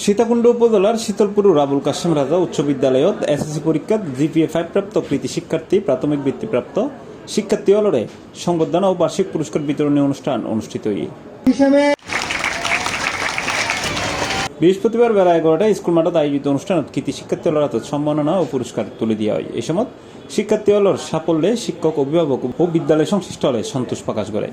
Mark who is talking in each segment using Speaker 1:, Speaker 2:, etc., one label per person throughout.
Speaker 1: সীতাকুণ্ড উপজেলার শীতলপুর আবুল কাশেম রাজা উচ্চ বিদ্যালয়ত এসএসসি পরীক্ষাত জিপিএ 5 প্রাপ্ত কৃতি শিক্ষার্থী প্রাথমিক বৃত্তিপ্রাপ্ত শিক্ষার্থী অলরে সংবর্ধনা ও বার্ষিক পুরস্কার বিতরণী অনুষ্ঠান অনুষ্ঠিত হয়। বৃহস্পতিবার বেলা 11টায় স্কুল মাঠত আয়োজিত অনুষ্ঠানত কৃতি শিক্ষার্থী অলর হাতত সম্মাননা ও পুরস্কার তুলে দেওয়া হয়। এই সময় শিক্ষার্থী অলর সাফল্যে শিক্ষক, অভিভাবক ও বিদ্যালয় সংশ্লিষ্ট হলে সন্তোষ প্রকাশ করে।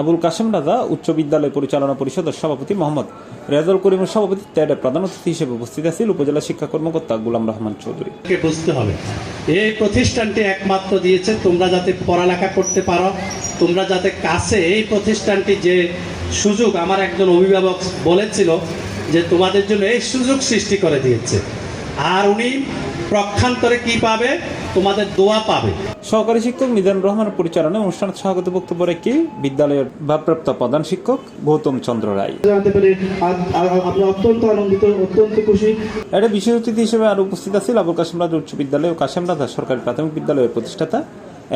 Speaker 1: আবুল কাশেম রাজা উচ্চ বিদ্যালয় পরিচালনা পরিষদের সভাপতি মোহাম্মদ রেজাউল করিমের সভাপতিত্বে প্রধান অতিথি হিসেবে উপস্থিত আছেন উপজেলা শিক্ষা কর্মকর্তা গোলাম রহমান চৌধুরী।
Speaker 2: বুঝতে হবে এই প্রতিষ্ঠানটি একমাত্র দিয়েছে তোমরা যাতে পড়ালেখা করতে পারো, তোমরা যাতে কাছে এই প্রতিষ্ঠানটি যে সুযোগ, আমার একজন অভিভাবক বলেছিল যে তোমাদের জন্য এই সুযোগ সৃষ্টি করে দিয়েছে, আর উনি প্রক্ষান্তরে কি পাবে? তোমাদের দোয়া পাবে।
Speaker 1: সহকারী শিক্ষক মিজানুর রহমানের পরিচালনায় অনুষ্ঠানে স্বাগত বক্তব্য রেখে বিদ্যালয়ের ভারপ্রাপ্ত প্রধান শিক্ষক গৌতম চন্দ্র রায়
Speaker 3: অত্যন্ত আনন্দিত, অত্যন্ত খুশি।
Speaker 1: এটা বিশেষ অতিথি হিসেবে আরো উপস্থিত আছেন আবুল কাশেম রাজা উচ্চ বিদ্যালয় ও কাশেম রাজা সরকারি প্রাথমিক বিদ্যালয়ের প্রতিষ্ঠাতা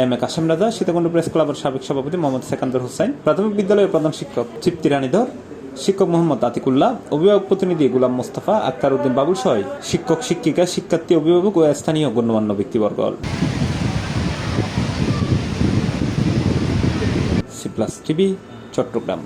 Speaker 1: এম এ কাশেম রাজা, সীতাকুণ্ড প্রেস ক্লাবের সাবেক সভাপতি মোহাম্মদ সেকান্দর হোসেন, প্রাথমিক বিদ্যালয়ের প্রধান শিক্ষক তৃপ্তি রানীধর, শিক্ষক মোহাম্মদ আতিকুল্লাহ, অভিভাবক প্রতিনিধি গোলাম মোস্তফা, আক্তার উদ্দিন বাবুল সহ শিক্ষক, শিক্ষিকা, শিক্ষার্থী, অভিভাবক ও স্থানীয় গণ্যমান্য ব্যক্তিবর্গ। C Plus TV, Chittagong.